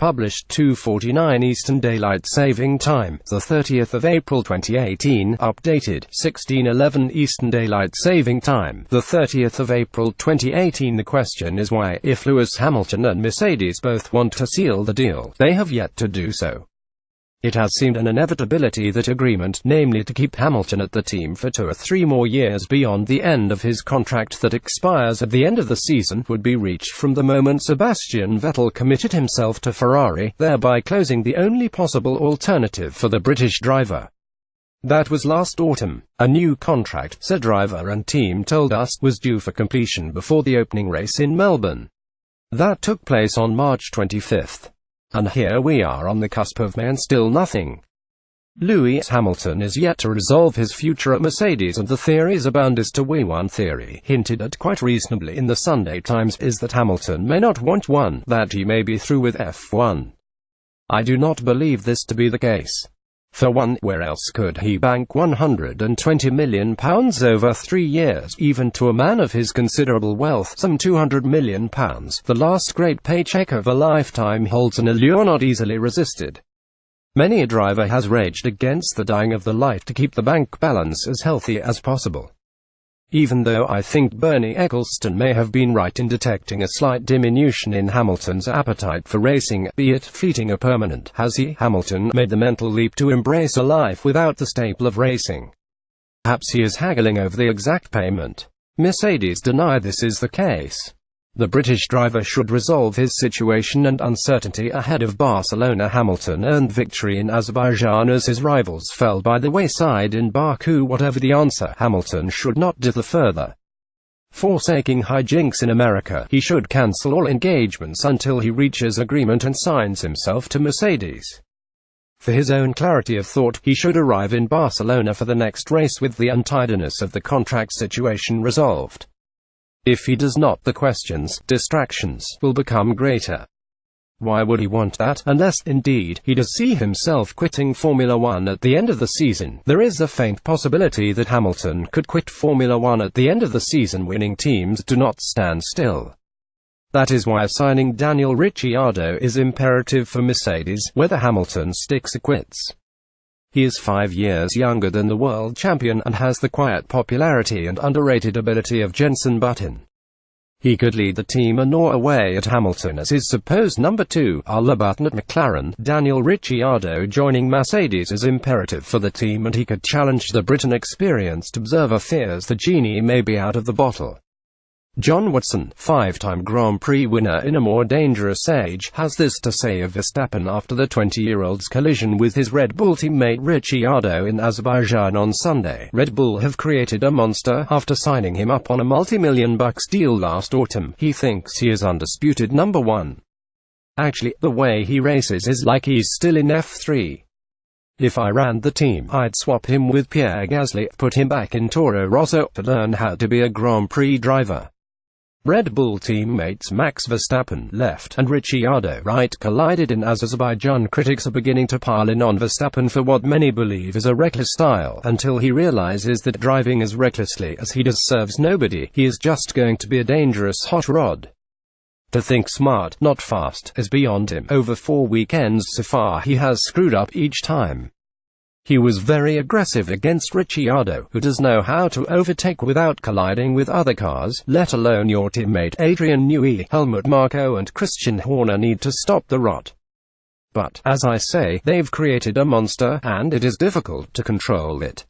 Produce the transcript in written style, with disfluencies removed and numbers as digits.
published 2:49 Eastern Daylight Saving Time, the 30th of April 2018, updated 16:11 Eastern Daylight Saving Time, the 30th of April 2018. The question is why, if Lewis Hamilton and Mercedes both want to seal the deal, they have yet to do so. It has seemed an inevitability that agreement, namely to keep Hamilton at the team for 2 or 3 more years beyond the end of his contract that expires at the end of the season, would be reached from the moment Sebastian Vettel committed himself to Ferrari, thereby closing the only possible alternative for the British driver. That was last autumn. A new contract, said driver and team told us, was due for completion before the opening race in Melbourne. That took place on March 25th. And here we are on the cusp of May and still nothing. Lewis Hamilton is yet to resolve his future at Mercedes, and the theories abound as to why. One theory, hinted at quite reasonably in the Sunday Times, is that Hamilton may not want one, that he may be through with F1. I do not believe this to be the case. For one, where else could he bank £120 million over 3 years, even to a man of his considerable wealth, some £200 million, the last great paycheck of a lifetime, holds an allure not easily resisted. Many a driver has raged against the dying of the light to keep the bank balance as healthy as possible. Even though I think Bernie Ecclestone may have been right in detecting a slight diminution in Hamilton's appetite for racing, be it fleeting or permanent, has he, Hamilton, made the mental leap to embrace a life without the staple of racing? Perhaps he is haggling over the exact payment. Mercedes deny this is the case. The British driver should resolve his situation and uncertainty ahead of Barcelona. Hamilton earned victory in Azerbaijan as his rivals fell by the wayside in Baku. Whatever the answer, Hamilton should not dither further. Forsaking hijinks in America, he should cancel all engagements until he reaches agreement and signs himself to Mercedes. For his own clarity of thought, he should arrive in Barcelona for the next race with the untidiness of the contract situation resolved. If he does not, the distractions, will become greater. Why would he want that, unless, indeed, he does see himself quitting Formula One at the end of the season? There is a faint possibility that Hamilton could quit Formula One at the end of the season. Winning teams do not stand still. That is why signing Daniel Ricciardo is imperative for Mercedes, whether Hamilton sticks or quits. He is 5 years younger than the world champion, and has the quiet popularity and underrated ability of Jenson Button. He could lead the team and gnaw away at Hamilton as his supposed number 2, a la Button at McLaren. Daniel Ricciardo joining Mercedes is imperative for the team, and he could challenge the Britain. Experienced observer fears the genie may be out of the bottle. John Watson, 5-time Grand Prix winner in a more dangerous age, has this to say of Verstappen after the 20-year-old's collision with his Red Bull teammate Ricciardo in Azerbaijan on Sunday. Red Bull have created a monster. After signing him up on a multi-million-bucks deal last autumn, he thinks he is undisputed number 1. Actually, the way he races is like he's still in F3. If I ran the team, I'd swap him with Pierre Gasly, put him back in Toro Rosso, to learn how to be a Grand Prix driver. Red Bull teammates Max Verstappen, left, and Ricciardo, right, collided in Azerbaijan. Critics are beginning to pile in on Verstappen for what many believe is a reckless style, until he realizes that driving as recklessly as he does serves nobody. He is just going to be a dangerous hot rod. To think smart, not fast, is beyond him. Over 4 weekends so far, he has screwed up each time. He was very aggressive against Ricciardo, who does know how to overtake without colliding with other cars, let alone your teammate Adrian Newey. Helmut Marko and Christian Horner need to stop the rot. But, as I say, they've created a monster, and it is difficult to control it.